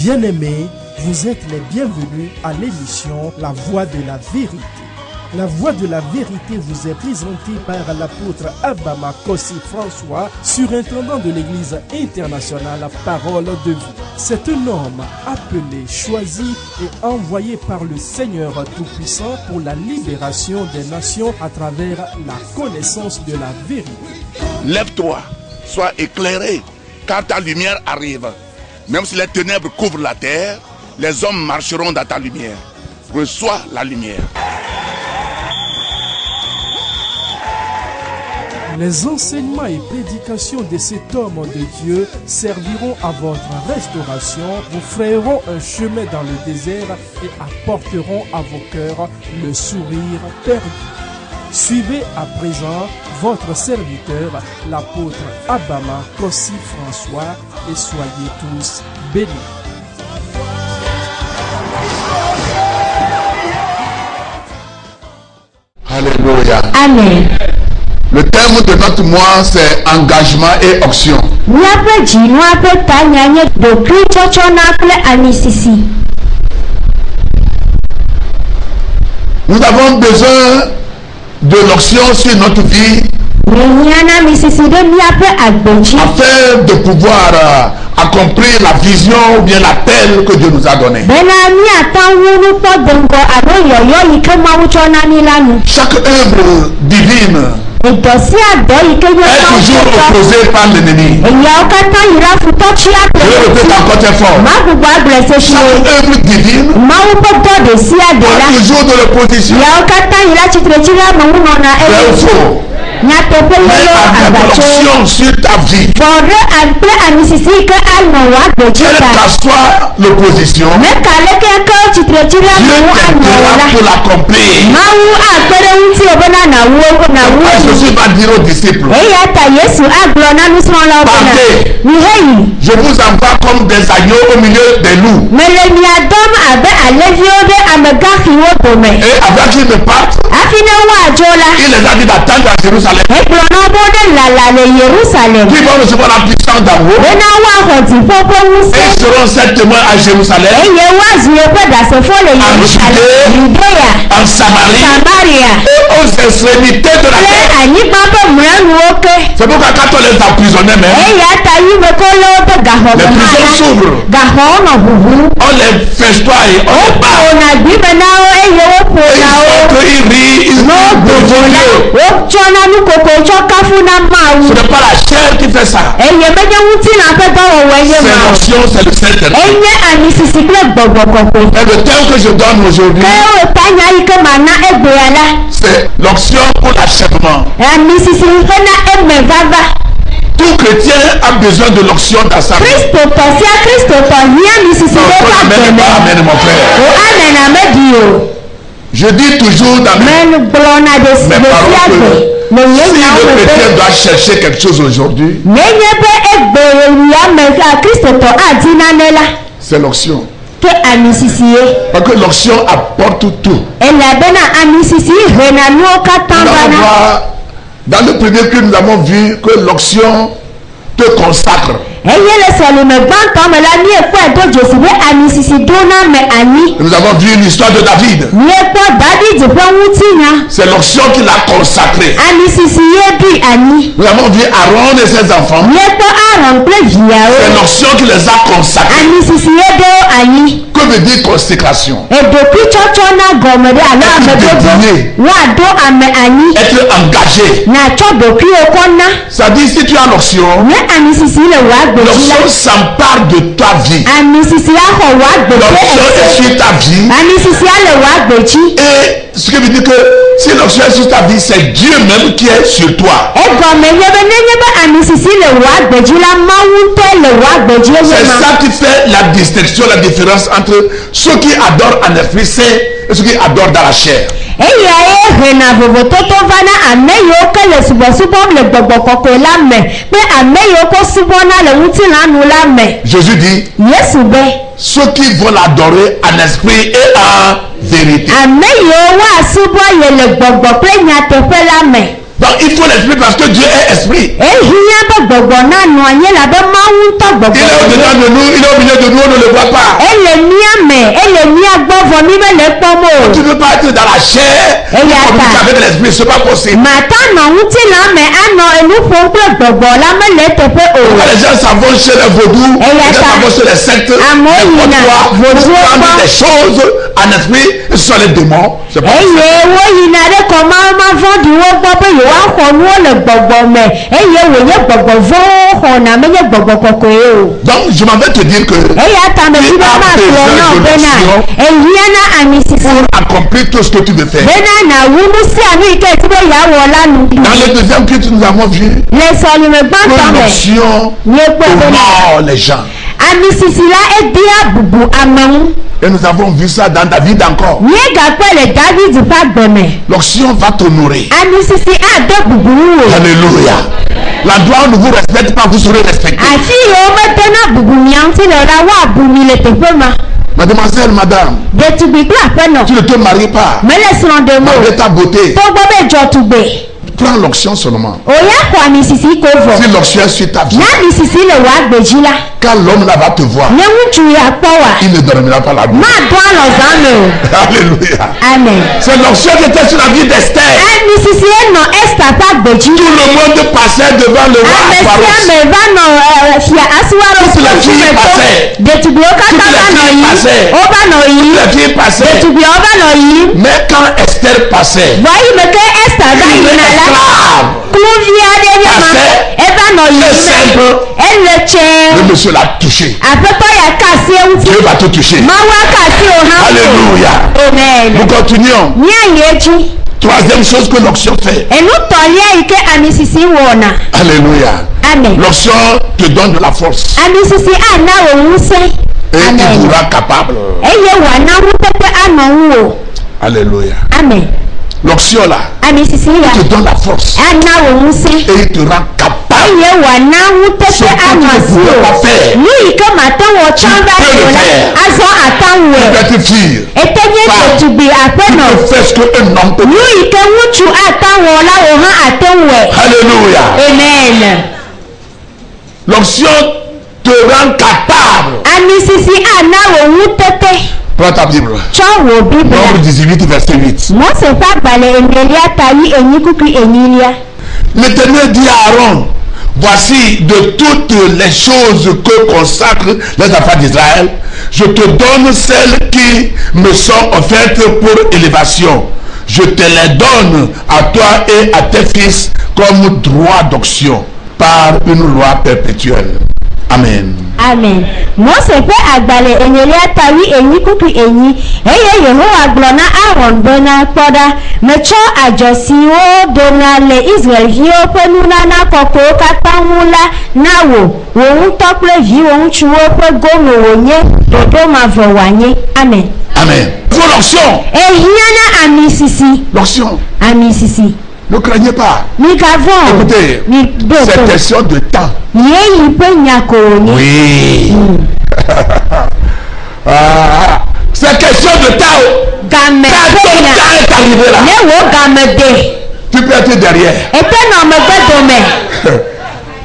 Bien-aimés, vous êtes les bienvenus à l'émission La Voix de la Vérité. La Voix de la Vérité vous est présentée par l'apôtre Abama Kossi François, surintendant de l'Église internationale Parole de Vie. C'est un homme appelé, choisi et envoyé par le Seigneur Tout-Puissant pour la libération des nations à travers la connaissance de la vérité. Lève-toi, sois éclairé, car ta lumière arrive. Même si les ténèbres couvrent la terre, les hommes marcheront dans ta lumière. Reçois la lumière. Les enseignements et prédications de cet homme de Dieu serviront à votre restauration, vous frayeront un chemin dans le désert et apporteront à vos cœurs le sourire perdu. Suivez à présent votre serviteur, l'apôtre Abama Kossi François, et soyez tous bénis. Alléluia. Amen. Le thème de notre mois, c'est engagement et option. Nous avons besoin de l'option sur notre vie afin de pouvoir accomplir la vision ou bien l'appel que Dieu nous a donné. Chaque œuvre divine est toujours opposée par l'ennemi. Je le répète encore très fort. Chaque œuvre divine a toujours de l'opposition. Mais avec l'option sur ta vie, quelle qu'en soit l'opposition, Dieu t'aidera pour l'accomplir. Jésus va dire aux disciples, partez, je vous envoie comme des agneaux au milieu des loups. Et avant qu'ils ne partent, il les a dit d'attendre à Jérusalem. Qui vont recevoir la puissance d'en haut. Et ils seront 7 témoins à Jérusalem, en Judée, en Samarie et aux extrémités de la terre. C'est pourquoi quand on les emprisonnait même, les prisons s'ouvrent. On les festoie et on les bat. Ils rient, ils ce n'est pas la chair qui fait ça. C'est l'option, c'est le Saint-Esprit. Et le thème que je donne aujourd'hui, c'est l'option pour l'achèvement. Tout chrétien a besoin de l'option dans sa vie. Amen, mon frère. Je dis toujours dans mes paroles que si le chrétien doit chercher quelque chose aujourd'hui, c'est l'option. Parce que l'option apporte tout. Dans le premier culte, nous avons vu que l'option te consacre. Nous avons vu l'histoire de David. C'est l'option qui l'a consacré. Nous avons vu Aaron et ses enfants. C'est l'option qui les a consacrés. Que veut dire consécration? Être engagé. Ça dit si tu as l'option, l'option s'empare de ta vie. L'option est sur ta vie. Et ce qui veut dire que si l'option est sur ta vie, c'est Dieu même qui est sur toi. C'est ça qui fait la distinction, la différence entre ceux qui adorent en esprit saint et ceux qui adorent dans la chair. Jésus dit, ceux qui vont l'adorer en esprit et en vérité. Donc il faut l'esprit parce que Dieu est esprit. Il est au-dedans de nous, il est au milieu de nous, on ne le voit pas. Tu ne peux pas être dans la chair et communiquer avec l'esprit, c'est pas possible. Pourquoi les gens s'en vont chez les vaudous, les gens s'en vont chez les sectes, les prendre des choses en esprit, ce sont les démons. C'est pas possible. Donc je m'en vais te dire que tu as besoin pour accomplir tout ce que tu veux faire. Dans le deuxième culte nous avons vu l'onction honore les gens. Et nous avons vu ça dans David encore. L'onction va t'honorer. Alléluia. L'endroit où ne vous respecte pas, vous serez respecté. Mademoiselle, madame, tu ne te maries pas malgré ta beauté. Prends l'onction seulement. Si l'onction est sur ta vie, quand l'homme là va te voir, il ne dormira pas la nuit. Alléluia. Amen. C'est l'onction qui était sur la vie d'Esther. Tout le monde passait devant le roi. Toutes les filles passaient. Mais quand Esther passait, le monsieur l'a touché. Dieu va te toucher. Alléluia. Amen. Nous continuons. Troisième chose que l'onction fait. Alléluia. L'onction te donne de la force. Et il vous rend capable. Alléluia. Amen. L'onction là, il te donne la force. Et il te rend capable. Ce que tu ne pouvais pas faire, tu peux le faire. Tu peux te fier. Tu peux faire ce qu'un homme peut faire. Alléluia. Amen. L'onction te rend capable. Prends ta Bible. Nombre 18, verset 8. L'Éternel dit à Aaron, voici de toutes les choses que consacrent les affaires d'Israël, je te donne celles qui me sont offertes pour élévation. Je te les donne à toi et à tes fils comme droit d'onction par une loi perpétuelle. Amen. Amen. Mose pe agbale enyelia tawi enyi kuku enyi eye Yehowa glona Aaron bena kpoda mecho ajosiwo dona le Israel hio pe nunana koko katawula nawo wo tokle vi wo chuwo pe gomo wonye dodo mavowanye. Amen. Amen. Pour l'onction. Ehiana amisisi. L'onction. Amisisi. Ne craignez pas. Écoutez, c'est question de temps. Oui. C'est question de temps. Quand ton temps est arrivé là, tu peux être derrière.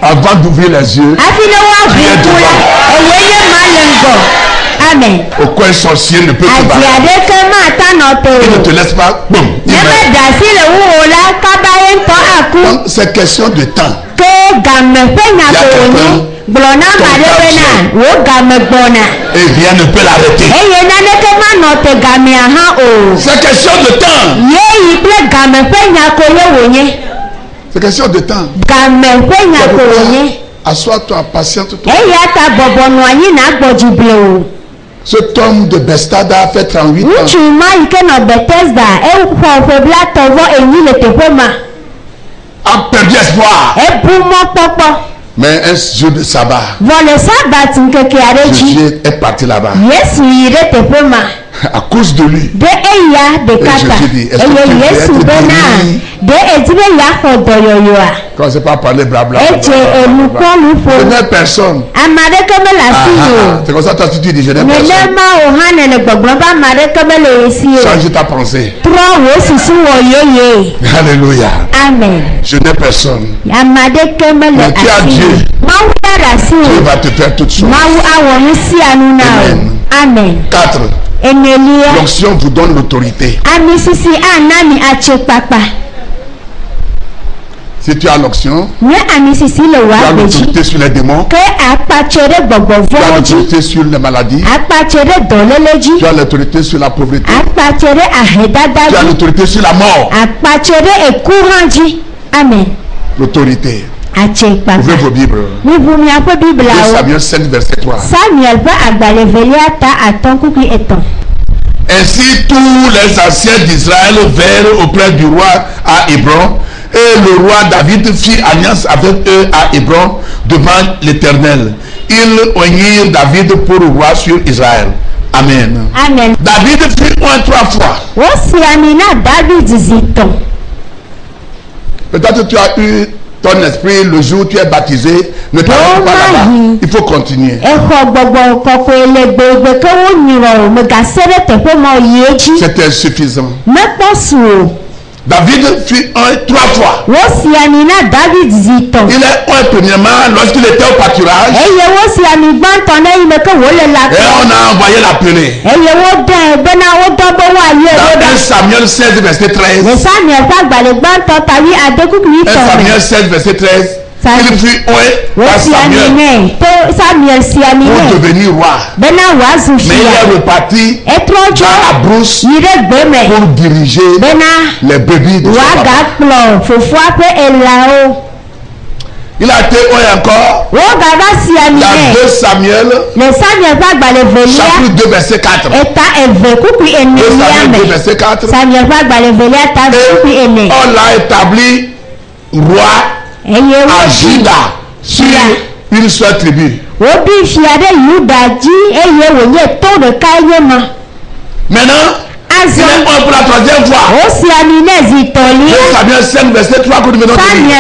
Avant d'ouvrir les yeux, tu es devant. Amen. Aucun sorcier ne peut te battre. Il ne te laisse pas. Boum. Donc c'est question de temps. Et rien ne peut l'arrêter. C'est question de temps. C'est question de temps. Assois-toi, patiente-toi. Cet homme de Bethesda a fait 38 ans. A perdu espoir. Mais un jour de sabbat, Jésus est parti là-bas. À cause de lui. De eya de kata. Yesu bena. De edibe ya khodoyoyoa. Quand c'est pas parler blabla. Je n'ai personne. C'est comme ça toi tu dis je n'ai personne. Change ta pensée. Alléluia. Amen. Je n'ai personne. Mais tu as Dieu. Dieu va te faire toutes choses. Amen. Amen. 4. L'onction vous donne l'autorité. Si tu as l'onction, tu as l'autorité sur les démons, tu as l'autorité sur les maladies, tu as l'autorité sur la pauvreté, tu as l'autorité sur la mort. Amen. L'autorité. Ouvrez vos Bibles. 2 Samuel 5 verset 3. Ainsi tous les anciens d'Israël vinrent auprès du roi à Hébron, et le roi David fit alliance avec eux à Hébron devant l'Éternel. Ils oignirent David pour roi sur Israël. Amen. Amen. David fut oint 3 fois. Peut-être tu as eu ton esprit le jour où tu es baptisé, ne t'arrête pas là-bas. Il faut continuer. C'est insuffisant. David fut un 3 fois. Il est un premièrement lorsqu'il était au pâturage. Et on a envoyé l'appeler. Dans 1 Samuel 16 verset 13. 1 Samuel 16 verset 13. Il fut par Samuel pour devenir roi. Mais il est reparti dans la brousse pour diriger les brebis de son papa. Il a été encore dans 2 Samuel chapitre 2 verset 4. 2 Samuel 2 verset 4. Et on l'a établi roi à Juda sur une seule tribu. Maintenant, il est pour la 3e fois. 2 Samuel 5 verset 3 que nous venons de lire.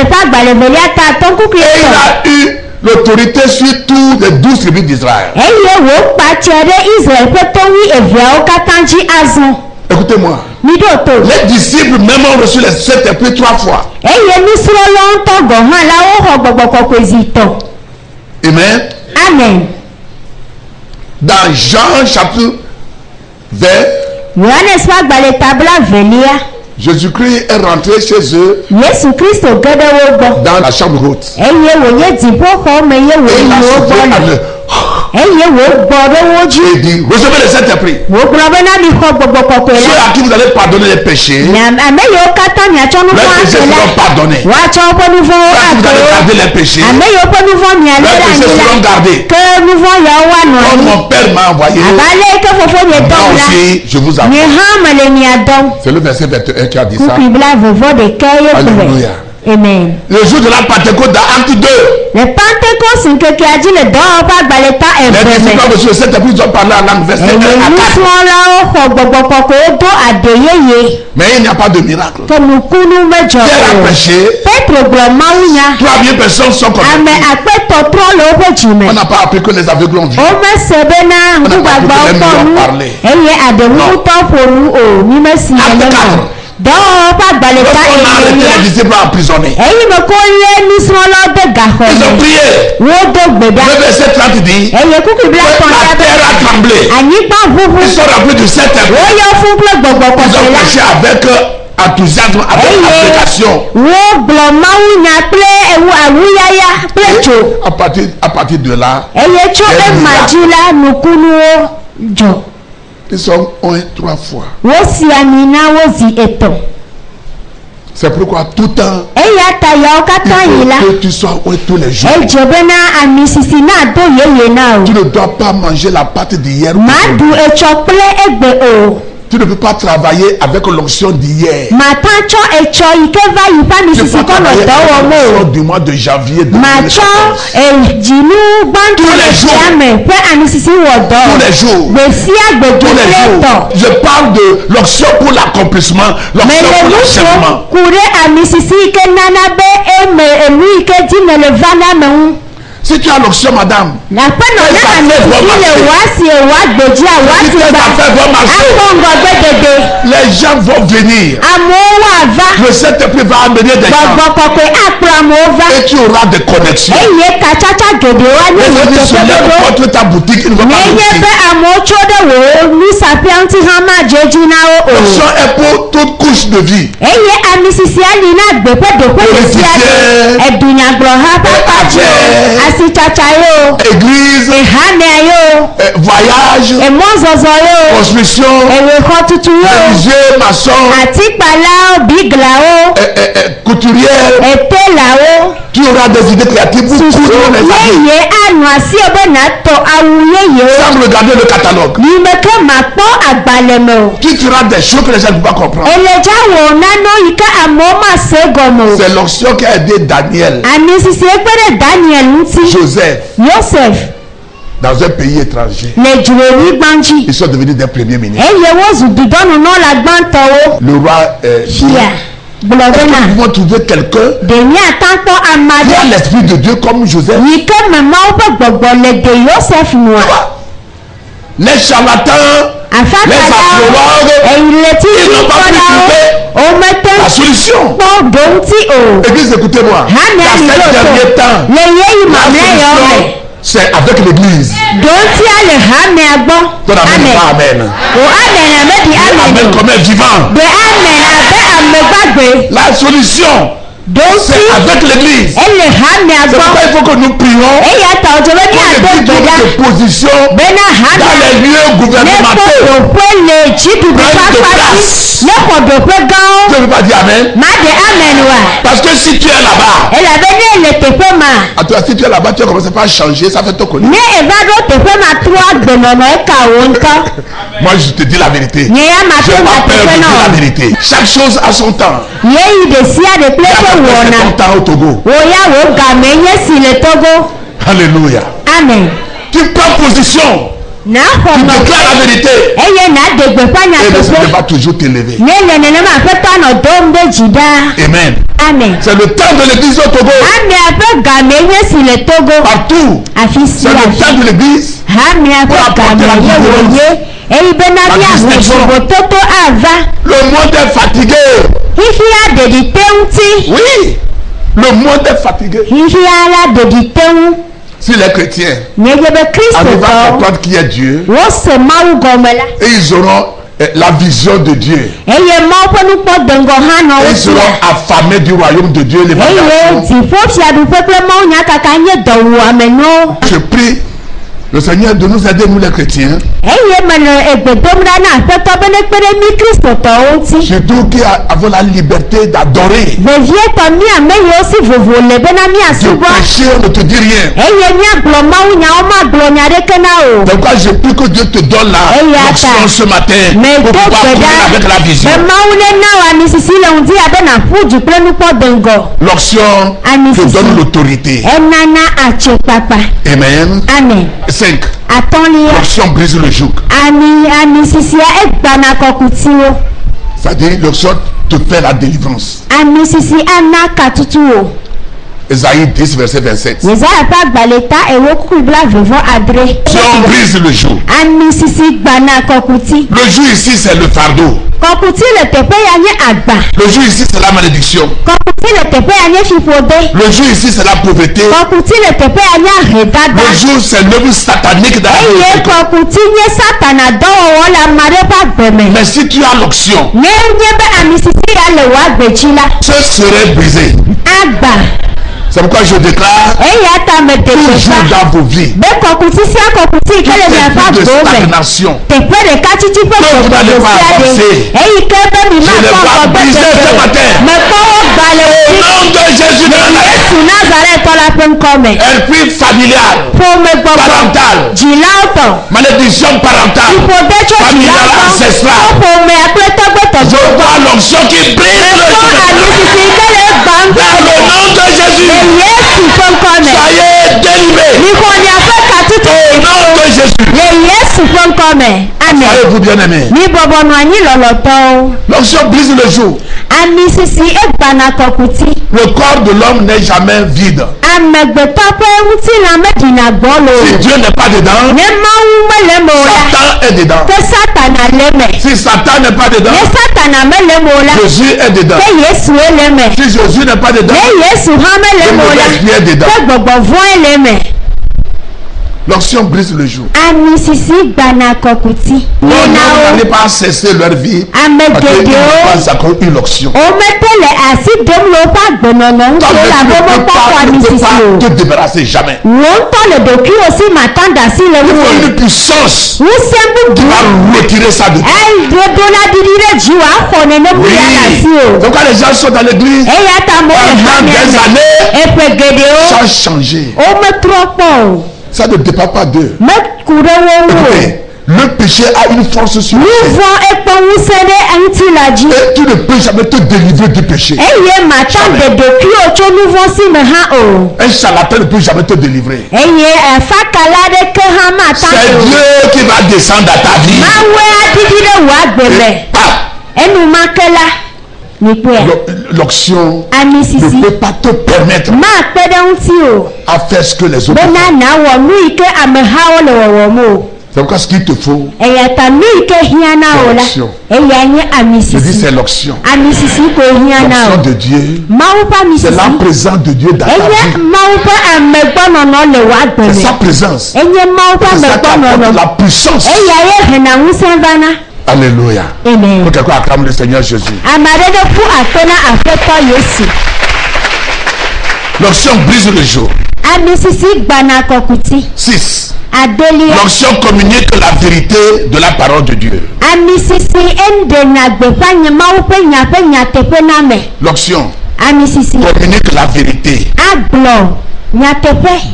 Et il a eu l'autorité sur toutes les 12 tribus d'Israël. Écoutez-moi. Les disciples même ont reçu les 7 esprits 3 fois. Amen. Amen. Dans Jean chapitre 20, Jésus-Christ est rentré chez eux dans la chambre haute. Et il a soufflé et dit, recevez les 7 esprits. Ceux à qui vous allez pardonner les péchés, les péchés seront pardonnés. Ceux à qui vous allez garder les péchés, les péchés seront gardés. Comme mon Père m'a envoyé, moi aussi je vous envoie. C'est le verset 21 qui a dit ça. Alléluia. Amen. Le jour de la Pentecôte dans Acte 2. Le Pentecôte c'est que a dit le dehors pas baleta et les disciples ont reçu le Saint-Esprit, ils ont parlé en langue verset 1 à 4. Mais il n'y a pas de miracle. Pierre a prêché. 3000 personnes sont converties. On n'a pas appris que les aveugles ont vu. On n'a pas appris que les muets ont parlé. Acte 4. Lorsqu'on a arrêté les disciples emprisonnés, ils ont prié. Le verset 30 dit que la terre a tremblé. Ils sont remplis du Saint-Esprit. Ils ont prêché avec enthousiasme, avec application. À partir de là, ils sont 3 fois. C'est pourquoi tout le temps, il faut que tu sois tous les jours. Tu ne dois pas manger la pâte d'hier. Tu Tu ne peux pas travailler avec l'onction d'hier. Tu peux pas travailler avec l'onction du mois de janvier 2014. Tous les jours. Je parle de l'onction pour l'accomplissement, l'onction pour l'achèvement. Si tu as l'onction, madame, les gens vont venir. Le Saint-Esprit va amener des gens. Et tu auras des connexions. Les gens se lèvent contre ta boutique, ils ne vont pas l'onction est pour toute couche de vie. Église, voyage, construction, religieux, maçon, couturière. Tu auras des idées créatives pour tous les amis. Sans regarder le catalogue. Tu feras des choses que les gens ne peuvent pas comprendre. C'est l'onction qui a aidé Daniel, Joseph, dans un pays étranger. Ils sont devenus des premiers ministres. Le roi nous pouvons trouver quelqu'un qui a l'esprit de Dieu comme Joseph. Les charlatans, les astrologues, ils n'ont pas pu trouver la solution. Église, écoutez-moi. Dans ces derniers temps, la solution, c'est avec l'église. Ton amen n'est pas amen. Amen comme un vivant. La solution, c'est avec l'église. C'est pourquoi il faut que nous prions pour que Dieu te position dans les lieux gouvernementaux. Prenne de place. Je ne veux pas dire amen. Parce que si tu es là-bas, si tu es là-bas, tu as commencé par changer, ça fait tout connu. Moi, je te dis la vérité. Je n'ai pas peur de dire la vérité. Chaque chose a son temps. Il y a son temps au Togo. Alléluia. Amen. Tu prends position. Tu déclares la vérité. Et le Seigneur va toujours t'élever. Amen. C'est le temps de l'église au Togo. Partout. C'est le temps de l'église pour apporter la le monde est fatigué. Oui. Le monde est fatigué. Si les chrétiens arrivent à comprendre qui est Dieu, et ils auront la vision de Dieu, et ils seront affamés du royaume de Dieu, l'évangile. Je prie le Seigneur de nous aider, nous les chrétiens, surtout qui avons la liberté d'adorer, de prêcher, on ne te dit rien. Donc quand je prie que Dieu te donne la l'onction ce matin pour pouvoir courir avec la vision. L'onction te donne l'autorité. Amen. 5. L'onction brise le joug. C'est-à-dire l'onction te fait la délivrance. Esaïe 10 verset 27. Si on brise le joug. Le joug ici c'est le fardeau. Le joug ici c'est la malédiction. Le joug ici c'est la pauvreté. Le joug c'est l'œuvre satanique dans la vie. Mais si tu as l'onction, ce serait brisé. C'est pourquoi je déclare toujours dans vos vies de stagnation que vous n'allez pas avancer. Je les vois briser ce matin. Au nom de Jésus de Nazareth. Esprit familial. Parental. Malédiction parentale. Familiale ancestrale. Je vois l'onction qui brise le dans le nom de Jésus. Soyez délivrés. Au nom de Jésus. Soyez-vous bien aimés. L'onction brise le jour. Le corps de l'homme n'est jamais vide. Si Dieu n'est pas dedans, Satan est dedans. Si Satan n'est pas dedans, Jésus est dedans. Si Jésus n'est pas dedans, le mauvais esprit est dedans. L'onction brise le jour. N'allez pas cesser leur vie parce qu'ils n'ont pas encore eu l'onction. Tu ne peux pas te débarrasser jamais. Il faut une puissance qui va retirer ça de toi. Donc quand les gens sont dans l'église, pendant des années, ça a changé. Ça ne dépend pas d'eux. Écoutez, le péché a une force sur lui. Et tu ne peux jamais te délivrer du péché. Un charlatan ne peut jamais te délivrer. C'est Dieu qui va descendre à ta vie. L'onction ne peut pas te permettre à faire ce que les autres font. C'est pourquoi ce qu'il te faut, c'est l'onction. Je dis c'est l'onction. L'onction de Dieu, c'est la présence de Dieu dans ta vie. C'est sa présence. C'est ça qui apporte la puissance. Alléluia. Pour quelqu'un acclame le Seigneur Jésus. L'onction brise le jour. 6. L'onction communique la vérité de la parole de Dieu. L'onction communique la vérité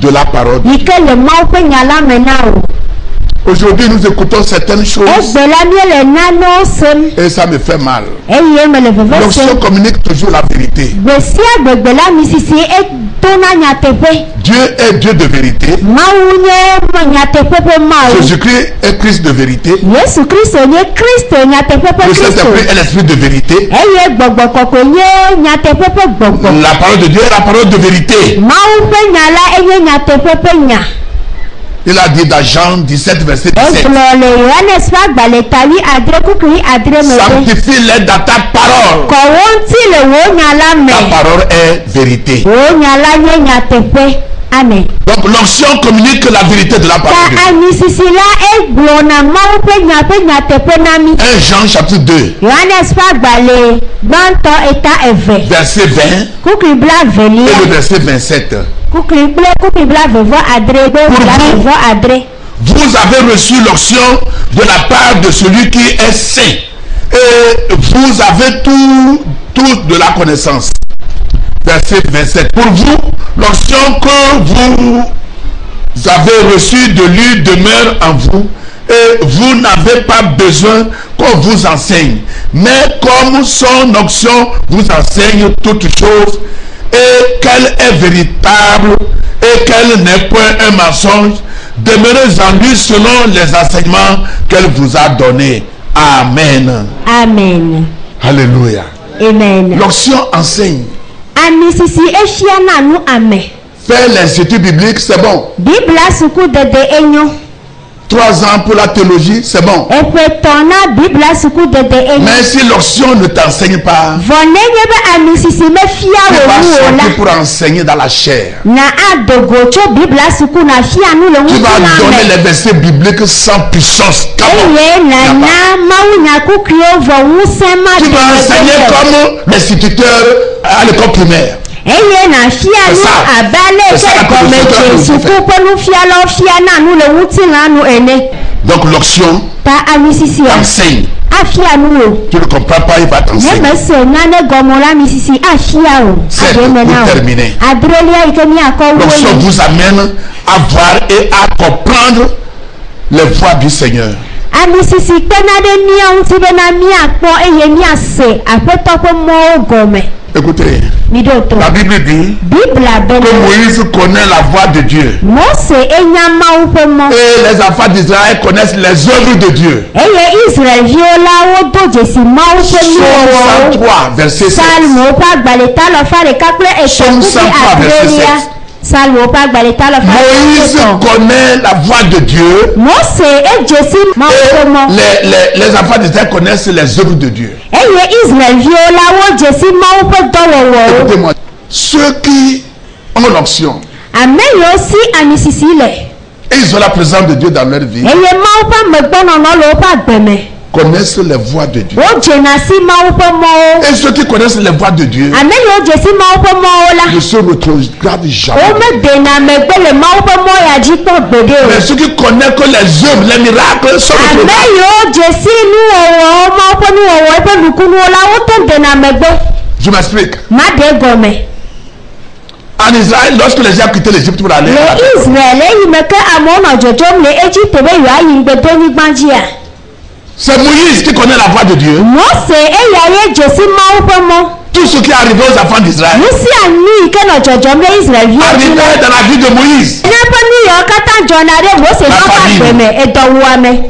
de la parole de Dieu. Aujourd'hui, nous écoutons certaines choses et ça me fait mal. L'onction communique toujours la vérité. Dieu est Dieu de vérité. Jésus-Christ est Christ de vérité. Le Saint-Esprit est l'Esprit de vérité. La parole de Dieu est la parole de vérité. Il a dit dans Jean 17, verset 17. Sanctifie-les dans ta parole. Ta parole est vérité. Amen. Donc l'onction communique la vérité de la parole de Dieu. 1 Jean chapitre 2. Verset 20. Et le verset 27. Vous avez reçu l'onction de la part de celui qui est saint. Et vous avez tout de la connaissance. Verset 27. Pour vous, l'onction que vous avez reçue de lui demeure en vous. Et vous n'avez pas besoin qu'on vous enseigne. Mais comme son onction vous enseigne toutes choses, et qu'elle est véritable, et qu'elle n'est point un mensonge, demeurez en lui selon les enseignements qu'elle vous a donnés. Amen. Amen. Alléluia. Amen. L'onction enseigne. Faire l'institut biblique, c'est bon. 3 ans pour la théologie, c'est bon. Mais si l'onction ne t'enseigne pas, tu vas sortir pour enseigner dans la chair. Tu vas donner les versets bibliques sans puissance. Tu vas enseigner comme l'instituteur à l'école primaire. Donc l'onction t'enseigne. Tu ne comprends pas, il va t'enseigner. C'est pour terminer. L'onction vous amène à voir et à comprendre les voies du Seigneur. Écoutez, la Bible dit que Moïse connaît la voix de Dieu. Et les enfants d'Israël connaissent les œuvres de Dieu. Psaume 103, verset 7. Psaume 103, verset 7. Moïse connaît la voix de Dieu. Et les enfants d'Israël connaissent les œuvres de Dieu. Écoutez-moi, ceux qui ont l'onction et ils ont la présence de Dieu dans leur vie connaissent les voies de Dieu. Et ceux qui connaissent les voies de Dieu ne se retrogradent jamais. Mais ceux qui connaissent que les œuvres, les miracles sont je m'explique. En Israël, lorsque les gens quittaient l'Égypte pour aller c'est Moïse qui connaît la voix de Dieu. Tout ce qui est arrivé aux enfants d'Israël arrivé dans la vie de Moïse.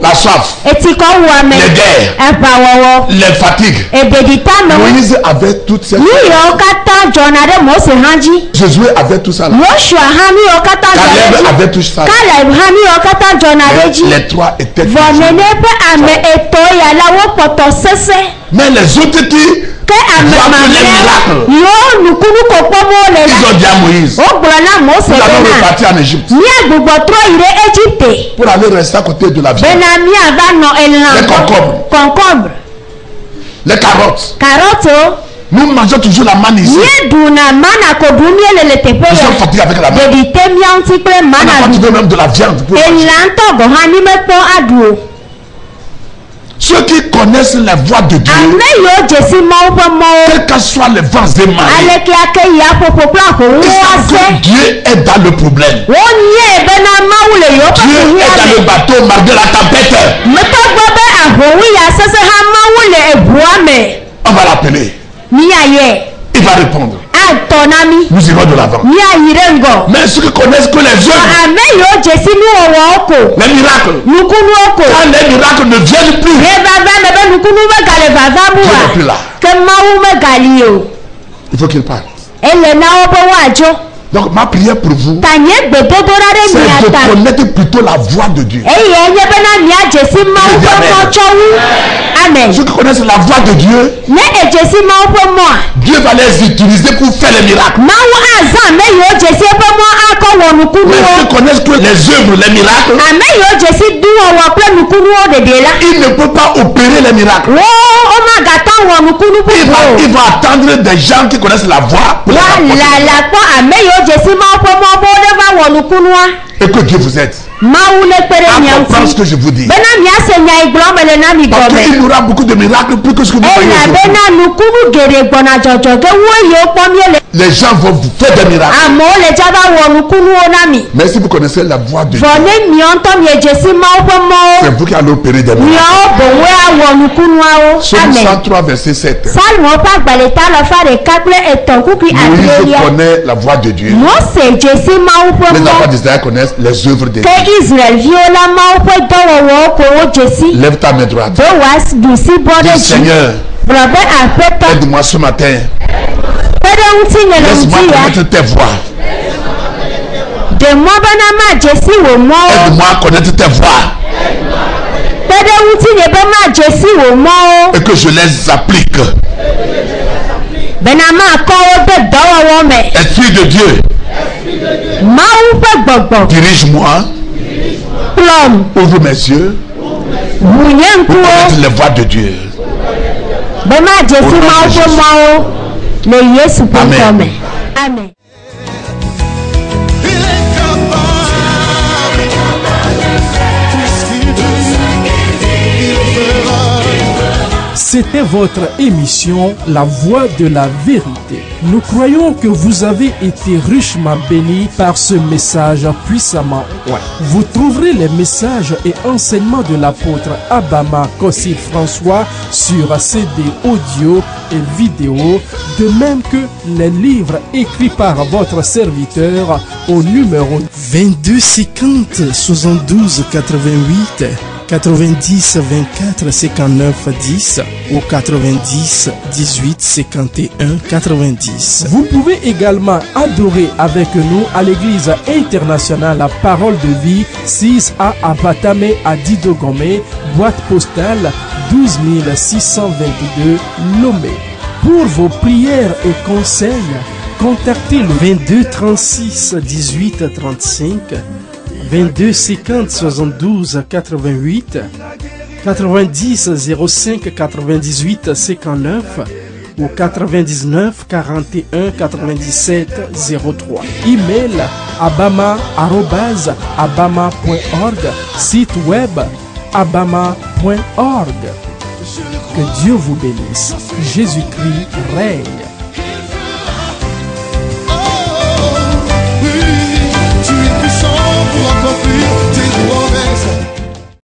La soif, les guerres, les fatigues. Moïse avait toutes ces choses. Josué avait tout ça là. Caleb avait tout ça là. Les trois étaient mais les autres qui ils ont dit à Moïse, nous allons repartir en Égypte pour aller rester à côté de la viande. Les concombres, les carottes. Nous mangeons toujours la manne ici. Nous sommes fatigués avec la manne. On a fatigué même de la viande. Ceux qui connaissent la voix de Dieu, quels que soient les vents et marées, Dieu est dans le problème. Dieu est dans le bateau malgré la tempête. On va l'appeler. Il va répondre. Nous irons de l'avant. Mais ceux qui connaissent que les œuvres, les miracles, quand les miracles ne viennent plus, Dieu n'est plus là. Il faut qu'il parte. Donc ma prière pour vous, c'est de connaître plutôt la voix de Dieu. Amen. Ceux qui connaissent la voix de Dieu, Dieu va les utiliser pour faire les miracles. Mais ceux qui connaissent que les œuvres, les miracles, il ne peut pas opérer les miracles. Il va attendre des gens qui connaissent la voix pour et que Dieu vous aide à comprendre ce que je vous dis. Parce qu'il y aura beaucoup de miracles plus que ce que vous voyez aujourd'hui. Les gens vont vous faire des miracles. Mais si vous connaissez la voix de Dieu, c'est vous qui allez opérer des miracles. Psaume 103 verset 7. Moïse connaît la voix de Dieu. Les enfants d'Israël connaissent les œuvres de Dieu. Lève ta main droite. Dis Seigneur, aide-moi ce matin. Laisse-moi connaître tes voix. Aide-moi à connaître tes voix. Et que je les applique. Esprit de Dieu, dirige-moi. Ouvre mes yeux pour connaître les voix de Dieu. Amen. Amen. Il est capable, puisqu'il dit. C'était votre émission La Voix de la Vérité. Nous croyons que vous avez été richement bénis par ce message puissamment oint. Vous trouverez les messages et enseignements de l'apôtre Abama Kossi François sur CD audio et vidéo, de même que les livres écrits par votre serviteur au numéro 22 50 72 88 90 24 59 10 ou 90 18 51 90. Vous pouvez également adorer avec nous à l'église internationale La Parole de Vie, 6A Apatame à Didogomé, boîte postale 12 622 Lomé. Pour vos prières et conseils, contactez le 22 36 18 35, 22 50 72 88, 90 05 98 59 ou 99 41 97 03. Email abama@abama.org, site web abama.org. Que Dieu vous bénisse. Jésus-Christ règne.